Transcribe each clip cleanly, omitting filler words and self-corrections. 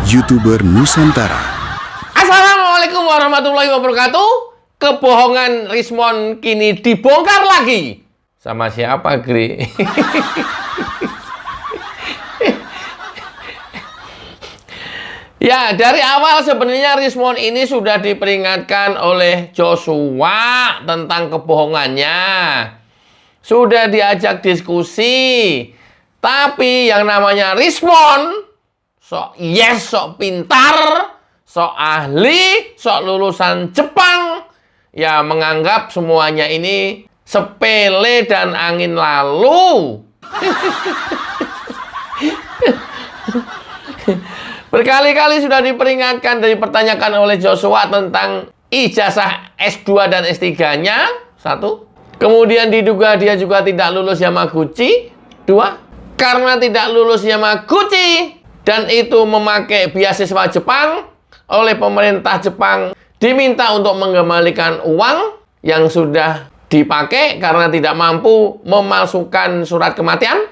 YouTuber Nusantara. Assalamualaikum warahmatullahi wabarakatuh. Kebohongan Rismon kini dibongkar lagi. Sama siapa, Gri? Ya, dari awal sebenarnya Rismon ini sudah diperingatkan oleh Joshua tentang kebohongannya. Sudah diajak diskusi. Tapi yang namanya Rismon, sok yes, sok pintar, sok ahli, sok lulusan Jepang, ya menganggap semuanya ini sepele dan angin lalu. Berkali-kali sudah diperingatkan dan dipertanyakan oleh Joshua tentang ijazah S2 dan S3-nya, satu. Kemudian diduga dia juga tidak lulus Yamaguchi, dua. Karena tidak lulus Yamaguchi dan itu memakai beasiswa Jepang, oleh pemerintah Jepang diminta untuk mengembalikan uang yang sudah dipakai karena tidak mampu memalsukan surat kematian.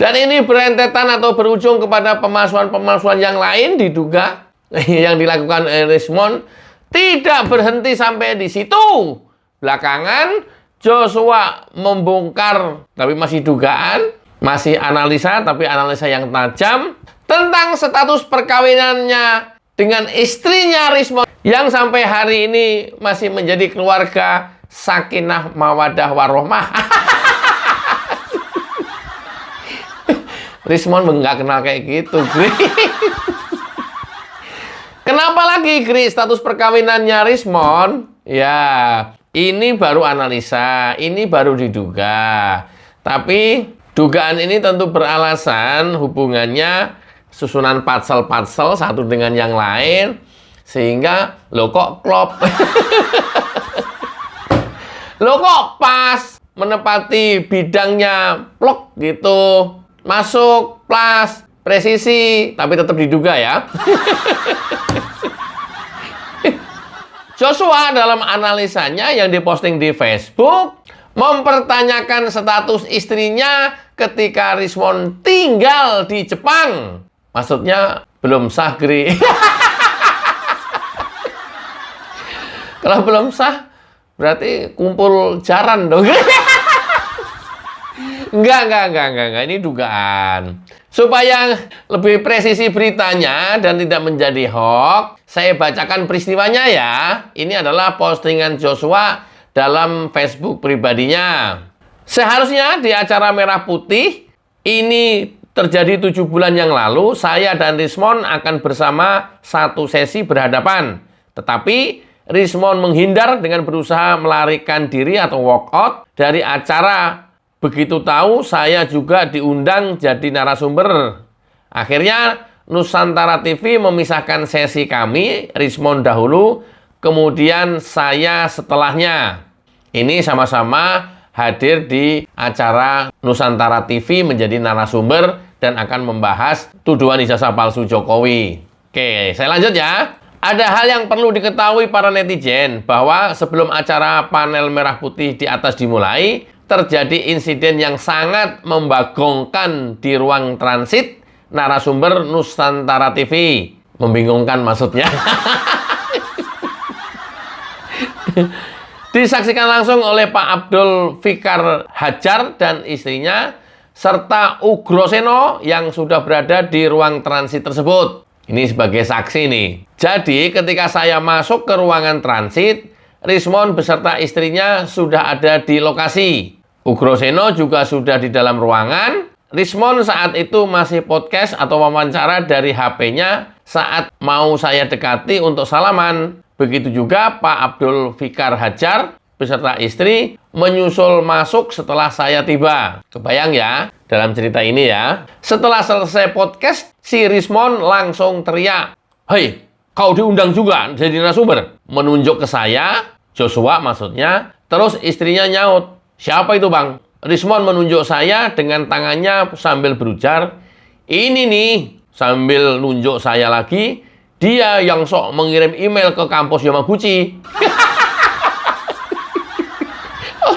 Dan ini berentetan atau berujung kepada pemalsuan-pemalsuan yang lain diduga yang dilakukan Rismon. Tidak berhenti sampai di situ. Belakangan Joshua membongkar, tapi masih dugaan, masih analisa, tapi analisa yang tajam tentang status perkawinannya dengan istrinya Rismon yang sampai hari ini masih menjadi keluarga sakinah mawadah warohmah. Rismon nggak kenal kayak gitu, Gri. Kenapa lagi, Gri, status perkawinannya Rismon? Ya, ini baru analisa, ini baru diduga. Tapi dugaan ini tentu beralasan hubungannya susunan patsel-patsel satu dengan yang lain, sehingga lo kok klop. Lo kok pas menepati bidangnya plok gitu. Masuk, plus, presisi, tapi tetap diduga ya. Joshua dalam analisanya yang diposting di Facebook mempertanyakan status istrinya ketika Rismon tinggal di Jepang. Maksudnya belum sah, Gri. Kalau belum sah, berarti kumpul jaran dong. Enggak. Ini dugaan. Supaya lebih presisi beritanya dan tidak menjadi hoax, saya bacakan peristiwanya ya. Ini adalah postingan Joshua dalam Facebook pribadinya. Seharusnya di acara Merah Putih, ini terjadi 7 bulan yang lalu, saya dan Rismon akan bersama satu sesi berhadapan. Tetapi Rismon menghindar dengan berusaha melarikan diri atau walk out dari acara. Begitu tahu, saya juga diundang jadi narasumber. Akhirnya, Nusantara TV memisahkan sesi kami, Rismon dahulu, kemudian saya setelahnya. Ini sama-sama hadir di acara Nusantara TV menjadi narasumber dan akan membahas tuduhan ijazah palsu Jokowi. Oke, saya lanjut ya. Ada hal yang perlu diketahui para netizen, bahwa sebelum acara panel Merah Putih di atas dimulai, terjadi insiden yang sangat membagongkan di ruang transit narasumber Nusantara TV. Membingungkan maksudnya. Disaksikan langsung oleh Pak Abdul Fikar Hajar dan istrinya, serta Ugroseno yang sudah berada di ruang transit tersebut. Ini sebagai saksi nih. Jadi ketika saya masuk ke ruangan transit, Rismon beserta istrinya sudah ada di lokasi. Ugroseno juga sudah di dalam ruangan. Rismon saat itu masih podcast atau wawancara dari HP-nya saat mau saya dekati untuk salaman. Begitu juga Pak Abdul Fikar Hajar beserta istri menyusul masuk setelah saya tiba. Kebayang ya dalam cerita ini ya. Setelah selesai podcast, si Rismon langsung teriak, "Hei, kau diundang juga jadi narasumber?" Menunjuk ke saya, Joshua maksudnya. Terus istrinya nyaut, "Siapa itu, Bang?" Rismon menunjuk saya dengan tangannya sambil berujar, "Ini nih," sambil nunjuk saya lagi, "dia yang sok mengirim email ke kampus Yamaguchi." Oh,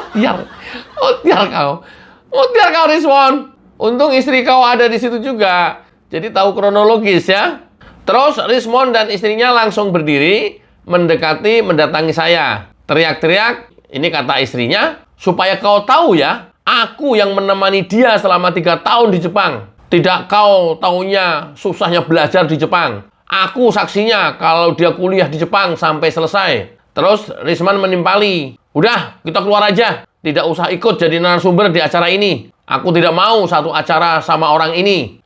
Mutiar kau. Mutiar kau, Rismon. Untung istri kau ada di situ juga. Jadi tahu kronologis ya. Terus Rismon dan istrinya langsung berdiri, mendatangi saya. Teriak-teriak, ini kata istrinya, supaya kau tahu ya, aku yang menemani dia selama 3 tahun di Jepang. Tidak kau taunya susahnya belajar di Jepang. Aku saksinya kalau dia kuliah di Jepang sampai selesai. Terus Rismon menimpali, udah kita keluar aja. Tidak usah ikut jadi narasumber di acara ini. Aku tidak mau satu acara sama orang ini.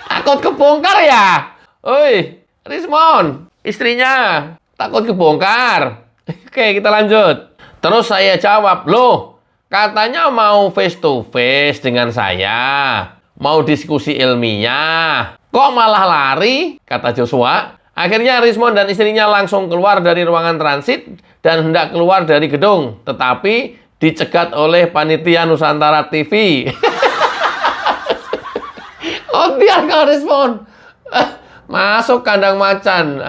Takut kebongkar ya? Oi, Rismon, istrinya takut kebongkar. Oke, kita lanjut. Terus saya jawab, loh, katanya mau face to face dengan saya. Mau diskusi ilmiah. Kok malah lari? Kata Joshua. Akhirnya Rismon dan istrinya langsung keluar dari ruangan transit dan hendak keluar dari gedung. Tetapi dicegat oleh panitia Nusantara TV. Oh, biar kau Rismon. Masuk kandang macan.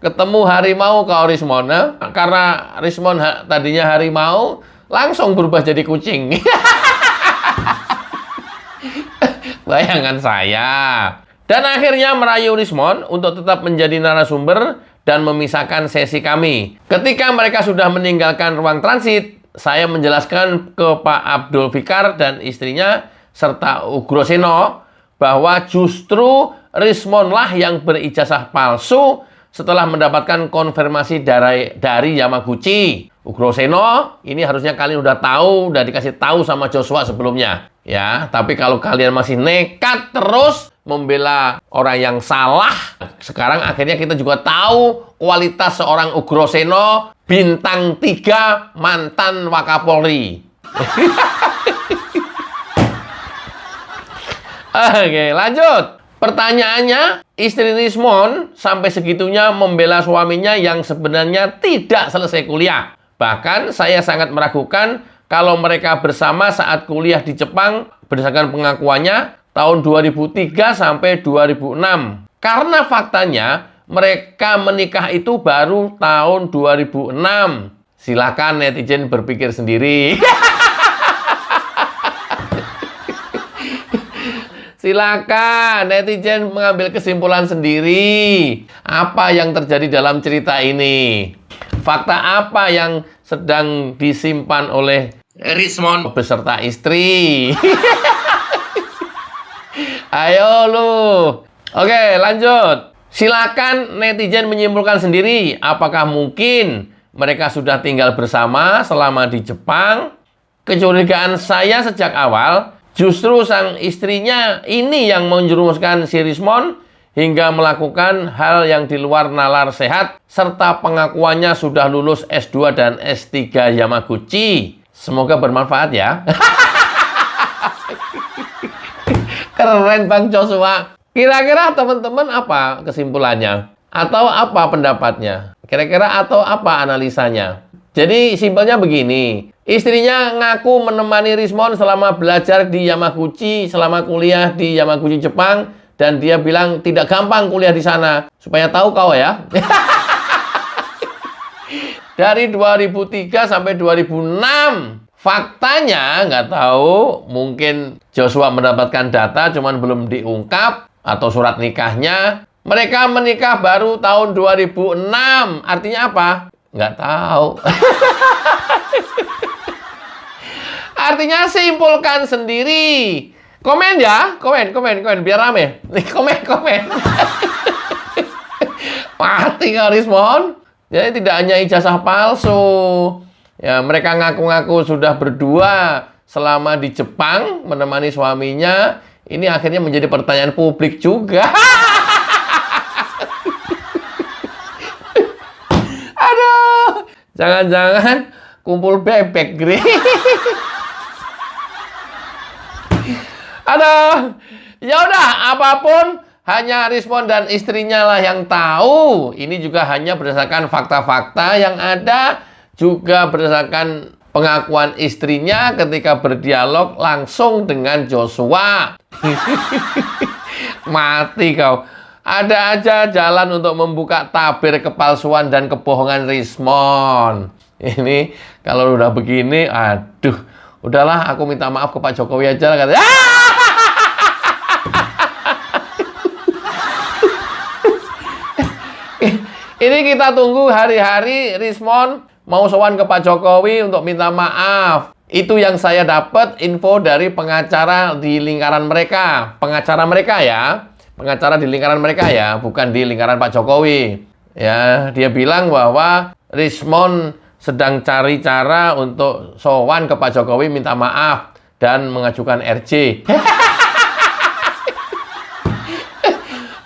Ketemu harimau kau Rismon. Karena Rismon tadinya harimau, langsung berubah jadi kucing. Bayangan saya. Dan akhirnya merayu Rismon untuk tetap menjadi narasumber dan memisahkan sesi kami. Ketika mereka sudah meninggalkan ruang transit, saya menjelaskan ke Pak Abdul Fikar dan istrinya serta Ugroseno bahwa justru Rismonlah yang berijazah palsu setelah mendapatkan konfirmasi dari Yamaguchi. Ugroseno, ini harusnya kalian udah tahu, udah dikasih tahu sama Joshua sebelumnya. Ya, tapi kalau kalian masih nekat terus membela orang yang salah, sekarang akhirnya kita juga tahu kualitas seorang Ugroseno, bintang 3 mantan Wakapolri. Oke, lanjut. Pertanyaannya, istri Rismon sampai segitunya membela suaminya yang sebenarnya tidak selesai kuliah. Bahkan saya sangat meragukan kalau mereka bersama saat kuliah di Jepang berdasarkan pengakuannya tahun 2003 sampai 2006. Karena faktanya mereka menikah itu baru tahun 2006. Silakan netizen berpikir sendiri. Silakan netizen mengambil kesimpulan sendiri. Apa yang terjadi dalam cerita ini? Fakta apa yang sedang disimpan oleh Rismon beserta istri? Ayo lu. Oke, lanjut. Silakan netizen menyimpulkan sendiri. Apakah mungkin mereka sudah tinggal bersama selama di Jepang? Kecurigaan saya sejak awal, justru sang istrinya ini yang menjerumuskan si Rismon hingga melakukan hal yang di luar nalar sehat, serta pengakuannya sudah lulus S2 dan S3 Yamaguchi. Semoga bermanfaat ya. Keren Bang Joshua. Kira-kira teman-teman apa kesimpulannya? Atau apa pendapatnya? Kira-kira atau apa analisanya? Jadi simpelnya begini. Istrinya ngaku menemani Rismon selama belajar di Yamaguchi, selama kuliah di Yamaguchi Jepang. Dan dia bilang tidak gampang kuliah di sana. Supaya tahu kau ya. Dari 2003 sampai 2006. Faktanya nggak tahu. Mungkin Joshua mendapatkan data cuman belum diungkap. Atau surat nikahnya. Mereka menikah baru tahun 2006. Artinya apa? Nggak tahu. Artinya simpulkan sendiri. Komen ya, komen, biar rame. Nih, komen. Mati kau Rismon. Jadi tidak hanya ijazah palsu. Ya, mereka ngaku-ngaku sudah berdua selama di Jepang menemani suaminya. Ini akhirnya menjadi pertanyaan publik juga. Aduh, jangan-jangan kumpul bebek, Gri. Aduh, ya udah, apapun hanya Rismon dan istrinya lah yang tahu. Ini juga hanya berdasarkan fakta-fakta yang ada, juga berdasarkan pengakuan istrinya ketika berdialog langsung dengan Joshua. Mati kau. Ada aja jalan untuk membuka tabir kepalsuan dan kebohongan Rismon. Ini kalau udah begini, aduh, udahlah aku minta maaf ke Pak Jokowi aja lah, katanya. Ini kita tunggu hari-hari Rismon mau sowan ke Pak Jokowi untuk minta maaf. Itu yang saya dapat info dari pengacara di lingkaran mereka. Pengacara mereka ya. Pengacara di lingkaran mereka ya, bukan di lingkaran Pak Jokowi. Ya, dia bilang bahwa Rismon sedang cari cara untuk sowan ke Pak Jokowi minta maaf dan mengajukan RJ.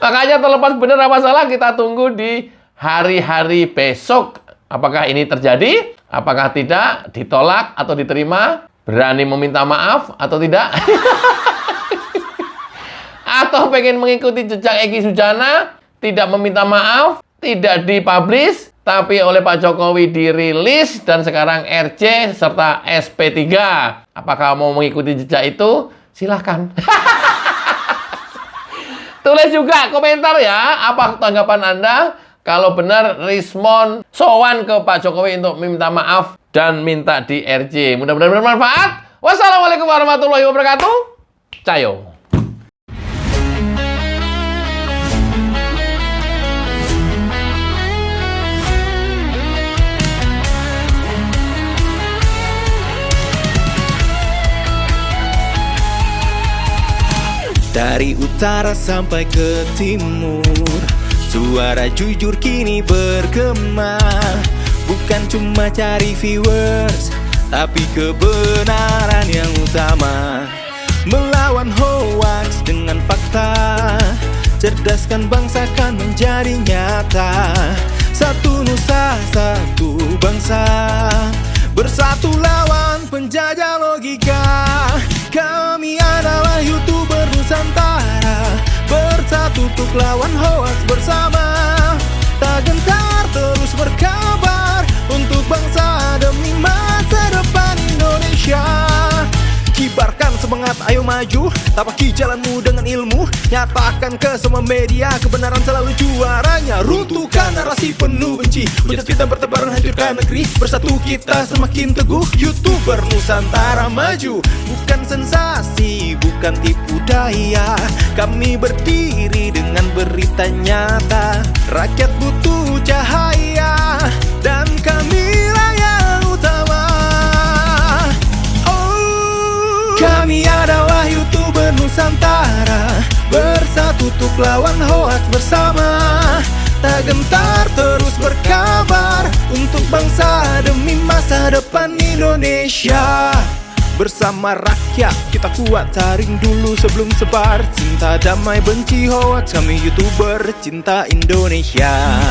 Makanya terlepas benar apa salah, kita tunggu di hari-hari besok. Apakah ini terjadi? Apakah tidak? Ditolak atau diterima? Berani meminta maaf atau tidak? Atau pengen mengikuti jejak Egy Sujana, tidak meminta maaf, tidak dipublish, tapi oleh Pak Jokowi dirilis, dan sekarang RC serta SP3. Apakah mau mengikuti jejak itu? Silahkan. Tulis juga komentar ya, apa tanggapan Anda kalau benar Rismon sowan ke Pak Jokowi untuk meminta maaf dan minta di RC. Mudah-mudahan bermanfaat. Wassalamualaikum warahmatullahi wabarakatuh. Cayo. Dari utara sampai ke timur, suara jujur kini bergema. Bukan cuma cari viewers, tapi kebenaran yang utama. Melawan hoax dengan fakta, cerdaskan bangsa kan menjadi nyata. Satu nusa, satu bangsa, bersatu lawan penjajah logika. Kami adalah YouTuber Nusantara, bersatu untuk lawan hoax bersama. Tak gentar terus berkabar untuk bangsa demi masa depan Indonesia. Kibarkan semangat, ayo maju, tapaki jalanmu dengan ilmu. Nyatakan ke semua media, kebenaran selalu juaranya. Runtuhkan narasi penuh benci, hujat fitnah bertebaran, hancurkan negeri. Bersatu kita semakin teguh, YouTuber Nusantara maju. Bukan sensasi, bukan tipu daya, kami berdiri dengan berita nyata. Rakyat butuh cahaya, dan kamilah yang utama. Kami adalah YouTuber Nusantara, bersatu untuk lawan hoax bersama. Tak gentar terus berkabar untuk bangsa demi masa depan Indonesia. Bersama rakyat kita kuat, saring dulu sebelum sebar. Cinta damai benci hoax, kami YouTuber cinta Indonesia.